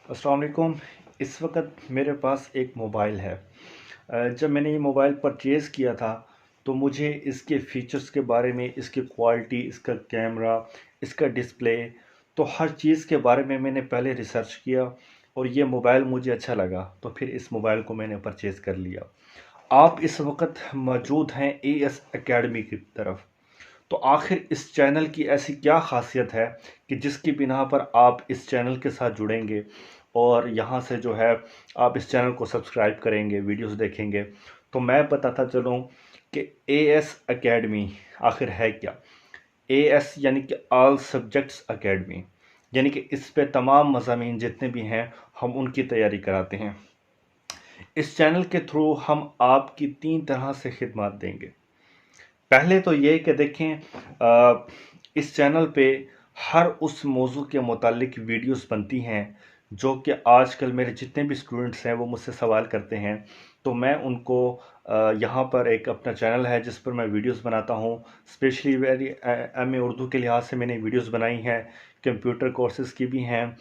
अस्सलाम वालेकुम। इस वक्त मेरे पास एक मोबाइल है। जब मैंने ये मोबाइल परचेज़ किया था तो मुझे इसके फ़ीचर्स के बारे में, इसकी क्वालिटी, इसका कैमरा, इसका डिस्प्ले, तो हर चीज़ के बारे में मैंने पहले रिसर्च किया और ये मोबाइल मुझे अच्छा लगा तो फिर इस मोबाइल को मैंने परचेज़ कर लिया। आप इस वक्त मौजूद हैं एएस एकेडमी की तरफ। तो आखिर इस चैनल की ऐसी क्या खासियत है कि जिसकी बिना पर आप इस चैनल के साथ जुड़ेंगे और यहाँ से जो है आप इस चैनल को सब्सक्राइब करेंगे, वीडियोस देखेंगे। तो मैं बताता चलूँ कि एएस एकेडमी आखिर है क्या। एएस यानी कि ऑल सब्जेक्ट्स एकेडमी, यानी कि इस पे तमाम मज़ामीन जितने भी हैं हम उनकी तैयारी कराते हैं। इस चैनल के थ्रू हम आपकी 3 तरह से खिदमत देंगे। पहले तो ये कि देखें, इस चैनल पे हर उस मौजू के मुतालिक वीडियोस बनती हैं जो कि आजकल मेरे जितने भी स्टूडेंट्स हैं वो मुझसे सवाल करते हैं। तो मैं उनको यहाँ पर एक अपना चैनल है जिस पर मैं वीडियोस बनाता हूँ। स्पेशली वेरी एमए उर्दू के लिहाज से मैंने वीडियोस बनाई हैं, कंप्यूटर कोर्सेज़ की भी हैं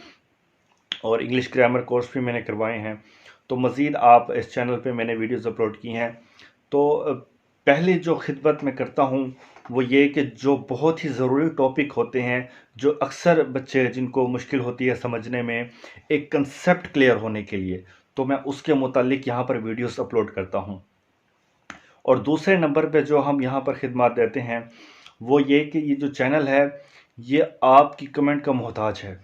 और इंग्लिश ग्रामर कोर्स भी मैंने करवाए हैं। तो मज़ीद आप इस चैनल पे मैंने वीडियोस अपलोड की हैं। तो पहले जो खिदमत मैं करता हूँ वो ये कि जो बहुत ही ज़रूरी टॉपिक होते हैं, जो अक्सर बच्चे जिनको मुश्किल होती है समझने में, एक कंसेप्ट क्लियर होने के लिए, तो मैं उसके मुतालिक यहाँ पर वीडियोस अपलोड करता हूँ। और दूसरे नंबर पे जो हम यहाँ पर खिदमत देते हैं वो ये कि ये जो चैनल है ये आपकी कमेंट का मोहताज है।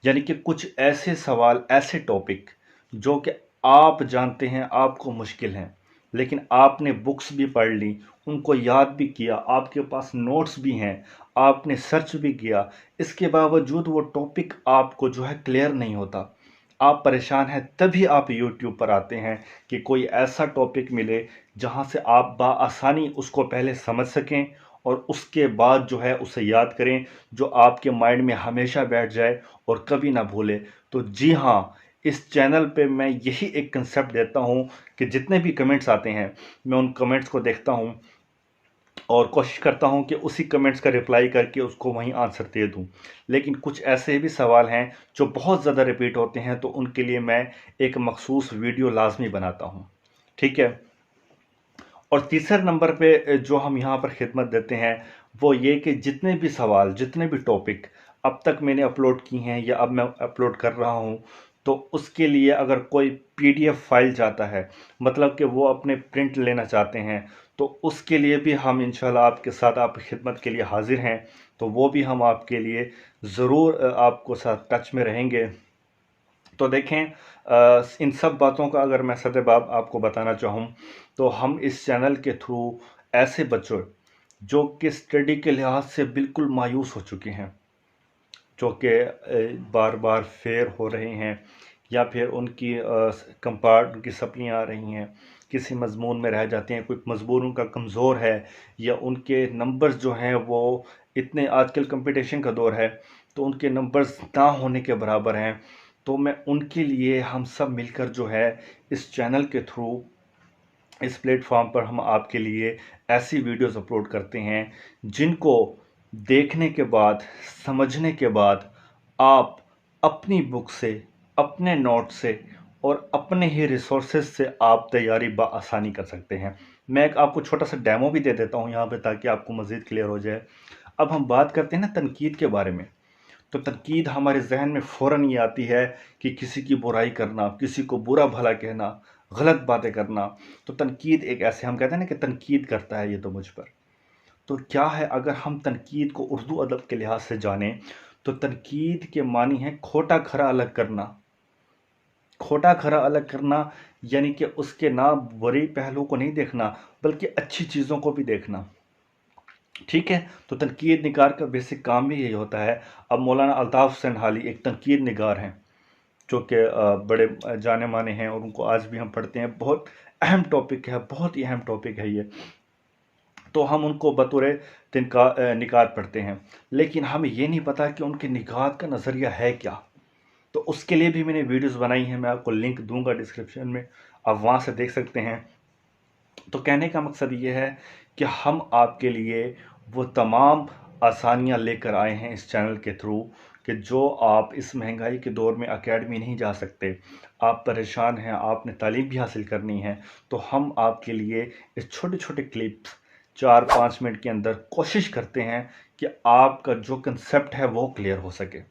यानी कि कुछ ऐसे सवाल, ऐसे टॉपिक जो कि आप जानते हैं आपको मुश्किल हैं, लेकिन आपने बुक्स भी पढ़ ली, उनको याद भी किया, आपके पास नोट्स भी हैं, आपने सर्च भी किया, इसके बावजूद वो टॉपिक आपको जो है क्लियर नहीं होता, आप परेशान हैं, तभी आप यूट्यूब पर आते हैं कि कोई ऐसा टॉपिक मिले जहां से आप बआसानी उसको पहले समझ सकें और उसके बाद जो है उसे याद करें, जो आपके माइंड में हमेशा बैठ जाए और कभी ना भूले। तो जी हाँ, इस चैनल पे मैं यही एक कंसेप्ट देता हूँ कि जितने भी कमेंट्स आते हैं मैं उन कमेंट्स को देखता हूँ और कोशिश करता हूँ कि उसी कमेंट्स का रिप्लाई करके उसको वहीं आंसर दे दूँ। लेकिन कुछ ऐसे भी सवाल हैं जो बहुत ज़्यादा रिपीट होते हैं तो उनके लिए मैं एक मखसूस वीडियो लाजमी बनाता हूँ। ठीक है। और तीसरे नंबर पे जो हम यहाँ पर खिदमत देते हैं वो ये कि जितने भी सवाल, जितने भी टॉपिक अब तक मैंने अपलोड की हैं या अब मैं अपलोड कर रहा हूँ, तो उसके लिए अगर कोई पीडीएफ फाइल चाहता है, मतलब कि वो अपने प्रिंट लेना चाहते हैं, तो उसके लिए भी हम इंशाल्लाह आपके साथ आपकी खिदमत के लिए हाजिर हैं। तो वो भी हम आपके लिए ज़रूर आपको साथ टच में रहेंगे। तो देखें, इन सब बातों का अगर मैं सदबाब आपको बताना चाहूँ तो हम इस चैनल के थ्रू ऐसे बच्चों जो कि स्टडी के लिहाज से बिल्कुल मायूस हो चुके हैं, जो कि बार बार फेल हो रहे हैं या फिर उनकी कंपार्ट उनकी सप्लियाँ आ रही हैं, किसी मजमून में रह जाते हैं, कोई मजमून उनका कमज़ोर है या उनके नंबर्स जो हैं वो इतने, आजकल कंपटीशन का दौर है तो उनके नंबर्स ना होने के बराबर हैं। तो मैं उनके लिए हम सब मिलकर जो है इस चैनल के थ्रू इस प्लेटफॉर्म पर हम आपके लिए ऐसी वीडियोस अपलोड करते हैं जिनको देखने के बाद, समझने के बाद आप अपनी बुक से, अपने नोट से और अपने ही रिसोर्सेज से आप तैयारी बआसानी कर सकते हैं। मैं एक आपको छोटा सा डेमो भी दे देता हूँ यहाँ पे ताकि आपको मज़ीद क्लियर हो जाए। अब हम बात करते हैं ना तनकीद के बारे में, तो तनकीद हमारे जहन में फ़ौरन ये आती है कि किसी की बुराई करना, किसी को बुरा भला कहना, गलत बातें करना। तो तनकीद एक ऐसे, हम कहते हैं ना कि तनकीद करता है ये तो मुझ पर। तो क्या है, अगर हम तनकीद को उर्दू अदब के लिहाज से जानें तो तनकीद के मानी है खोटा खरा अलग करना। खोटा खरा अलग करना यानी कि उसके ना बुरे पहलू को नहीं देखना बल्कि अच्छी चीज़ों को भी देखना। ठीक है। तो तनकीद निगार का बेसिक काम भी यही होता है। अब मौलाना अल्ताफ़ हुसैन हाली एक तनकीद निगार हैं जो कि बड़े जाने माने हैं और उनको आज भी हम पढ़ते हैं। बहुत अहम टॉपिक है, बहुत ही अहम टॉपिक है ये। तो हम उनको बतौर निकात पढ़ते हैं, लेकिन हमें ये नहीं पता कि उनके निकात का नज़रिया है क्या। तो उसके लिए भी मैंने वीडियोस बनाई हैं, मैं आपको लिंक दूंगा डिस्क्रिप्शन में, आप वहाँ से देख सकते हैं। तो कहने का मकसद ये है कि हम आपके लिए वो तमाम आसानियाँ लेकर आए हैं इस चैनल के थ्रू کہ جو آپ اس مہنگائی کے دور میں اکیڈمی نہیں جا سکتے، آپ پریشان ہیں، آپ نے تعلیم بھی حاصل کرنی ہے، تو ہم آپ کے لیے اس چھوٹے چھوٹے کلپس 4-5 منٹ کے اندر کوشش کرتے ہیں کہ آپ کا جو کنسیپٹ ہے وہ کلیئر ہو سکے۔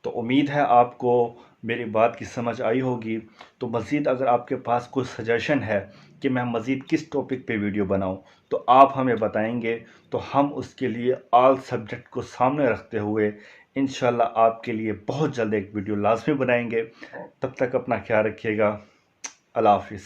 تو امید ہے آپ کو میری بات کی سمجھ آئی ہوگی۔ تو مزید اگر آپ کے پاس کوئی سجیشن ہے کہ میں مزید کس ٹاپک پہ ویڈیو بناؤں تو آپ ہمیں بتائیں گے، تو ہم اس کے لیے آل سبجیکٹ کو سامنے رکھتے ہوئے انشاءاللہ آپ کے لیے بہت جلد ایک ویڈیو لازمی بنائیں گے۔ تب تک اپنا خیال رکھیے گا۔ اللہ حافظ۔